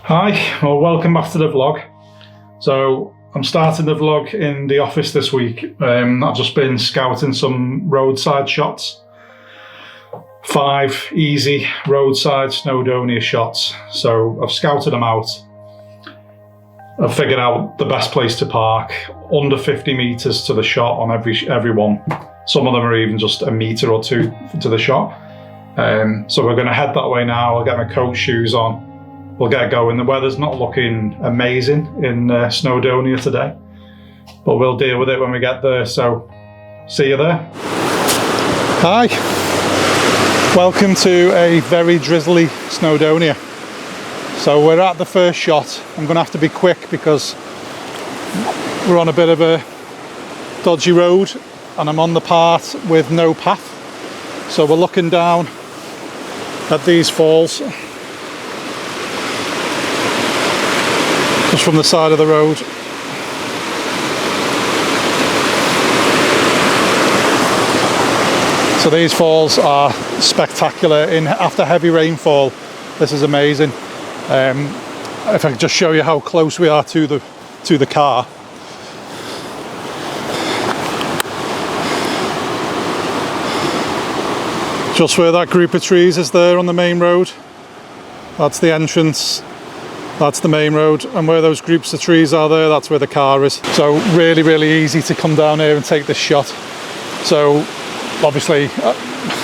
Hi, well welcome back to the vlog. So I'm starting the vlog in the office this week. I've just been scouting some roadside shots. 5 easy roadside Snowdonia shots. So I've scouted them out. I've figured out the best place to park, under 50 metres to the shot on every one. Some of them are even just a metre or two to the shot. So we're going to head that way now. I'll get my coat shoes on. We'll get going. The weather's not looking amazing in Snowdonia today, but we'll deal with it when we get there. So see you there. Hi, welcome to a very drizzly Snowdonia. So we're at the first shot. I'm going to have to be quick because we're on a bit of a dodgy road and I'm on the part with no path. So we're looking down at these falls just from the side of the road. So these falls are spectacular after heavy rainfall. This is amazing. If I could just show you how close we are to the car. Just where that group of trees is there on the main road, that's the entrance. That's the main road, and where those groups of trees are there, that's where the car is. So really, really easy to come down here and take this shot. So obviously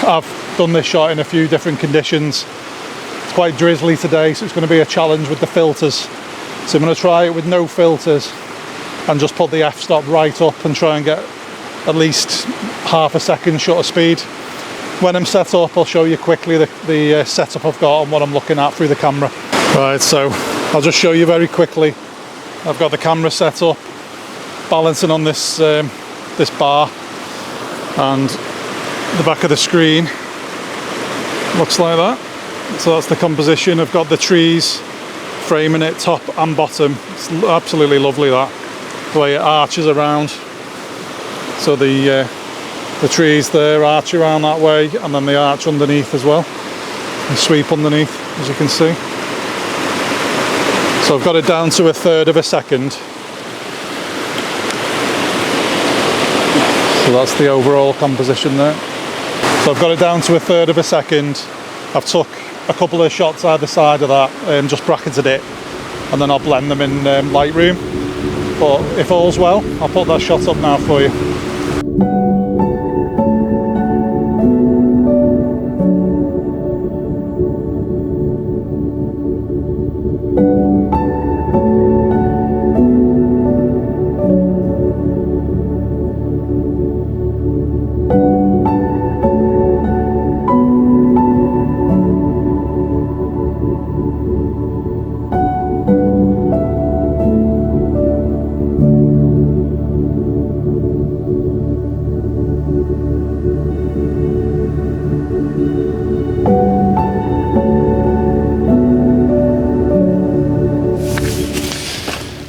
I've done this shot in a few different conditions. It's quite drizzly today, so it's going to be a challenge with the filters. So I'm going to try it with no filters and just put the f-stop right up and try and get at least half a second shutter speed. When I'm set up, I'll show you quickly the setup I've got and what I'm looking at through the camera. Right, so I'll just show you very quickly. I've got the camera set up, balancing on this this bar, and the back of the screen looks like that. So that's the composition. I've got the trees framing it top and bottom. It's absolutely lovely, that the way it arches around. So the trees there arch around that way, and then they arch underneath as well and sweep underneath, as you can see. So I've got it down to 1/3 of a second. So that's the overall composition there. So I've got it down to 1/3 of a second. I've took a couple of shots either side of that and just bracketed it, and then I'll blend them in Lightroom. But if all's well, I'll put that shot up now for you.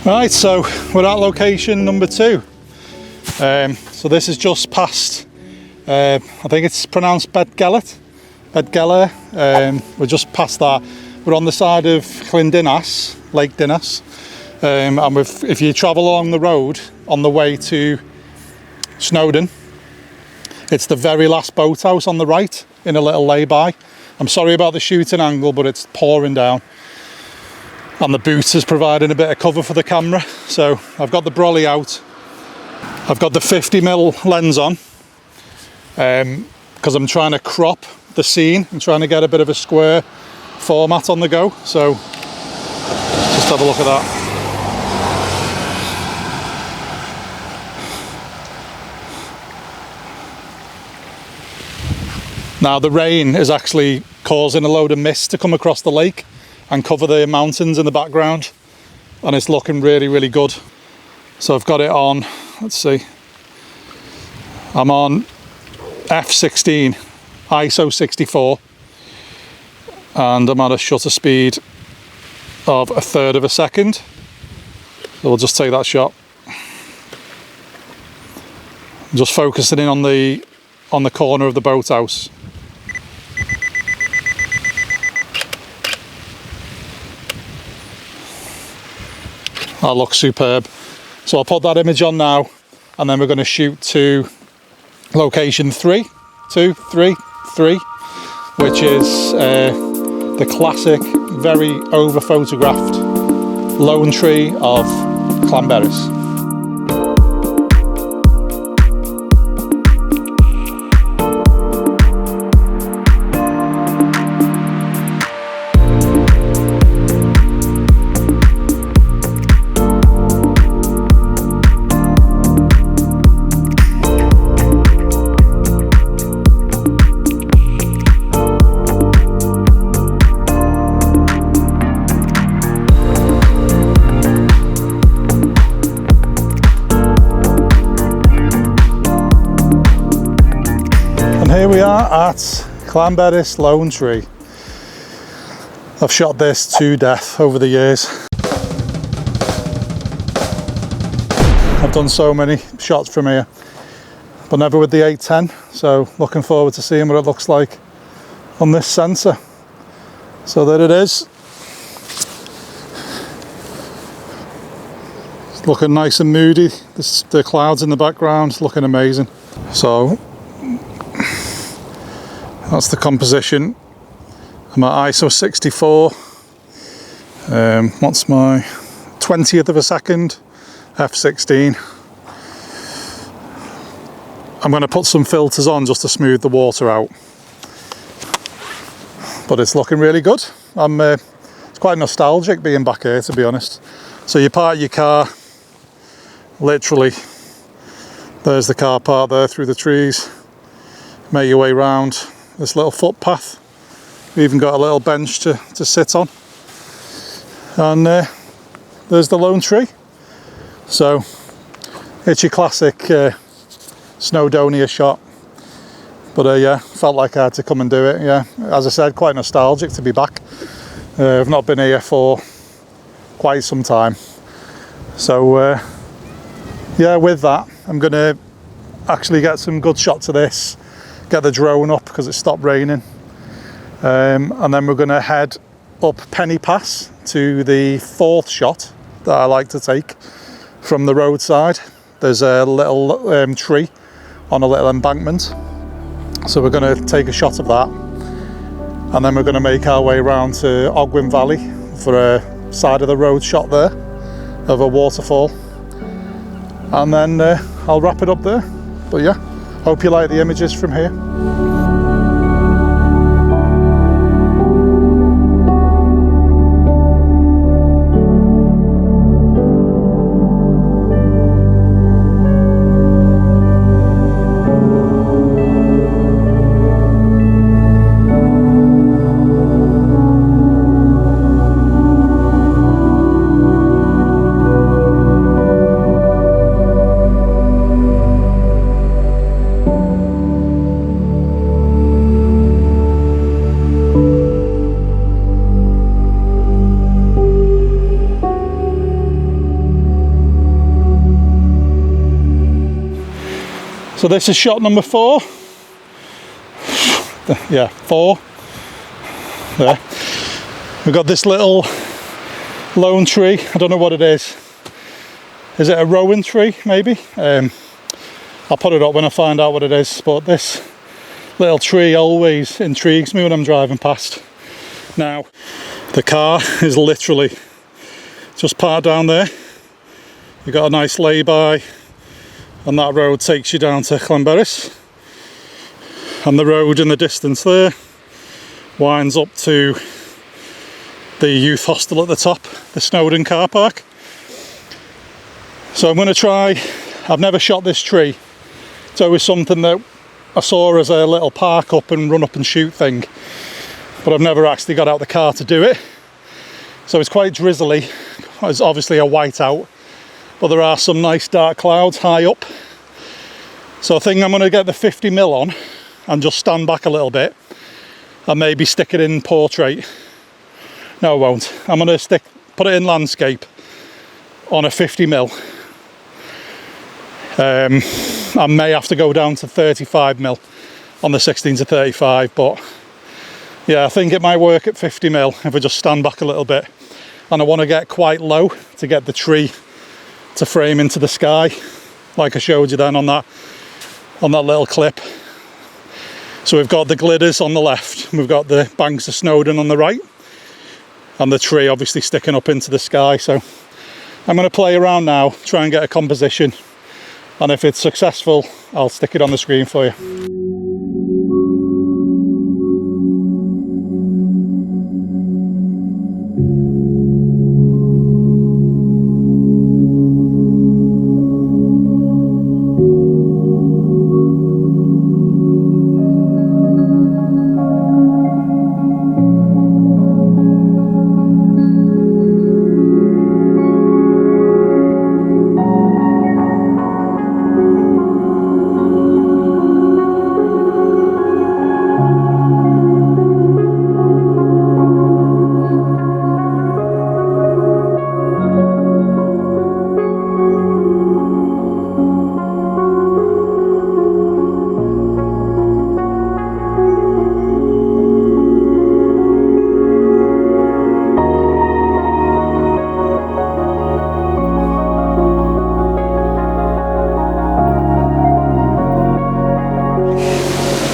Right, so we're at location number 2. So this is just past, I think it's pronounced Bedgellet. We're just past that. We're on the side of Dinas, Lake Dinas. And if you travel along the road on the way to Snowdon, it's the very last boathouse on the right in a little lay-by. I'm sorry about the shooting angle, but it's pouring down. And the boot is providing a bit of cover for the camera. So I've got the brolly out. I've got the 50mm lens on because I'm trying to crop the scene. I'm trying to get a bit of a square format on the go. So just have a look at that. Now the rain is actually causing a load of mist to come across the lake and cover the mountains in the background, and it's looking really, really good. So I've got it on, let's see, I'm on f16, ISO 64, and I'm at a shutter speed of 1/3 of a second. So we'll just take that shot. I'm just focusing in on the corner of the boathouse. That looks superb. So I'll put that image on now, and then we're going to shoot to location 3, which is the classic, very over photographed lone tree of Llanberis. Here we are at Llanberis Lone Tree. I've shot this to death over the years. I've done so many shots from here, but never with the 810, so looking forward to seeing what it looks like on this sensor. So there it is. It's looking nice and moody. The clouds in the background looking amazing. So that's the composition. I'm at ISO 64. What's my 20th of a second? f16. I'm going to put some filters on just to smooth the water out. But it's looking really good. It's quite nostalgic being back here, to be honest. So you park your car, literally, there's the car park there through the trees. Make your way round this little footpath. We even got a little bench to sit on, and there's the lone tree. So it's your classic Snowdonia shot, but yeah, felt like I had to come and do it. Yeah, as I said, quite nostalgic to be back. I've not been here for quite some time, so yeah, with that I'm gonna actually get some good shots of this, get the drone up because it stopped raining, and then we're going to head up Penny Pass to the 4th shot that I like to take from the roadside. There's a little tree on a little embankment, so we're going to take a shot of that, and then we're going to make our way around to Ogwen Valley for a side of the road shot there of a waterfall, and then I'll wrap it up there. But yeah, hope you like the images from here. So this is shot number 4. Yeah, 4. There. We've got this little lone tree. I don't know what it is. Is it a rowan tree, maybe? I'll put it up when I find out what it is. But this little tree always intrigues me when I'm driving past. Now, the car is literally just parked down there. You've got a nice lay-by, and that road takes you down to Llanberis, and the road in the distance there winds up to the youth hostel at the top, the Snowdonia car park. So I'm going to try, I've never shot this tree. It's always something that I saw as a little park up and run up and shoot thing, but I've never actually got out the car to do it. So it's quite drizzly. It's obviously a whiteout, but there are some nice dark clouds high up. So I think I'm going to get the 50mm on and just stand back a little bit and maybe stick it in portrait. No, I won't. I'm going to put it in landscape on a 50mm. I may have to go down to 35mm on the 16 to 35, but yeah, I think it might work at 50mm if I just stand back a little bit. And I want to get quite low to get the tree to frame into the sky, like I showed you then on that little clip. So we've got the glitters on the left, we've got the banks of Snowdon on the right, and the tree obviously sticking up into the sky. So I'm going to play around now, try and get a composition, and if it's successful, I'll stick it on the screen for you.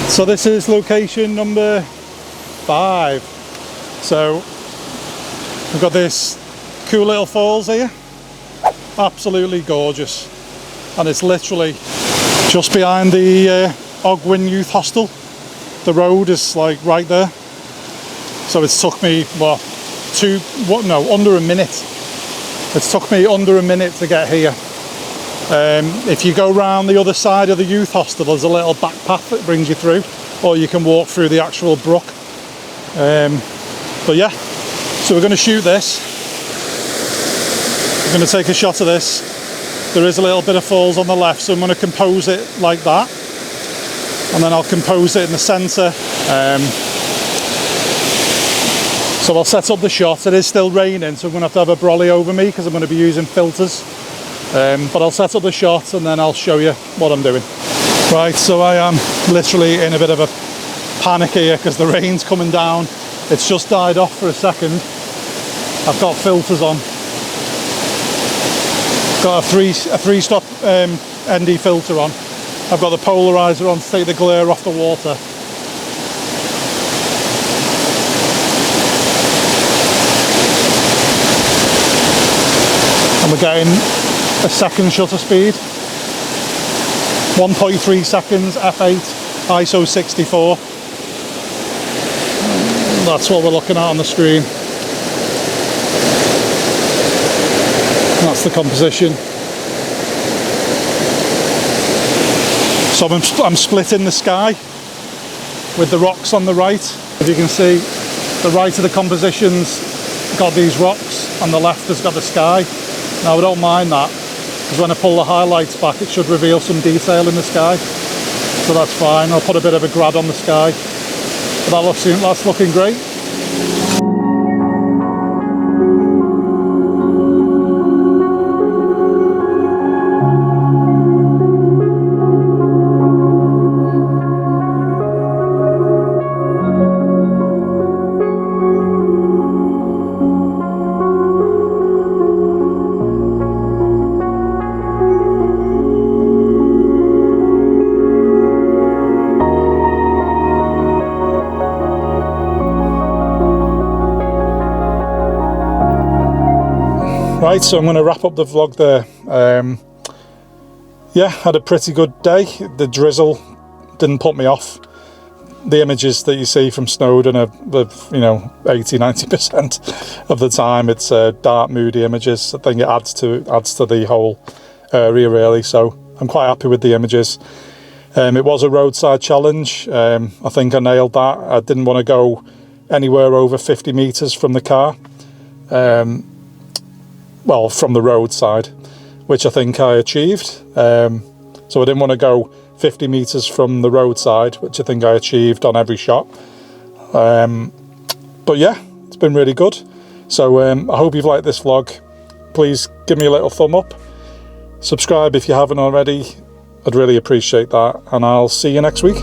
So this is location number 5. So we've got this cool little falls here, absolutely gorgeous, and it's literally just behind the Ogwen Youth Hostel. The road is like right there, so it's took me under a minute. It's took me under a minute to get here. If you go round the other side of the youth hostel, there's a little back path that brings you through, or you can walk through the actual brook. But yeah, so we're going to shoot this. We're going to take a shot of this. There is a little bit of falls on the left, so I'm going to compose it like that, and then I'll compose it in the centre. So I'll set up the shot. It is still raining, so I'm going to have a brolly over me because I'm going to be using filters. But I'll set up the shot and then I'll show you what I'm doing. Right, so I am literally in a bit of a panic here because the rain's coming down. It's just died off for a second. I've got filters on. Got a three-stop ND filter on. I've got the polarizer on to take the glare off the water. And we're getting a second shutter speed, 1.3 seconds, f8, ISO 64. That's what we're looking at on the screen. That's the composition. So I'm splitting the sky with the rocks on the right. As you can see, the right of the composition's got these rocks and the left has got the sky. Now I don't mind that, because when I pull the highlights back it should reveal some detail in the sky, so that's fine. I'll put a bit of a grad on the sky, but that's looking great. Right, so I'm going to wrap up the vlog there. Yeah, had a pretty good day. The drizzle didn't put me off. The images that you see from Snowdon are, 80-90% of the time it's dark, moody images. I think it adds to the whole area really. So I'm quite happy with the images. It was a roadside challenge. I think I nailed that. I didn't want to go anywhere over 50 meters from the car. Well, from the roadside, which I think I achieved. So I didn't want to go 50 meters from the roadside, which I think I achieved on every shot. But yeah, it's been really good. So I hope you've liked this vlog. Please give me a little thumb up. Subscribe if you haven't already. I'd really appreciate that. And I'll see you next week.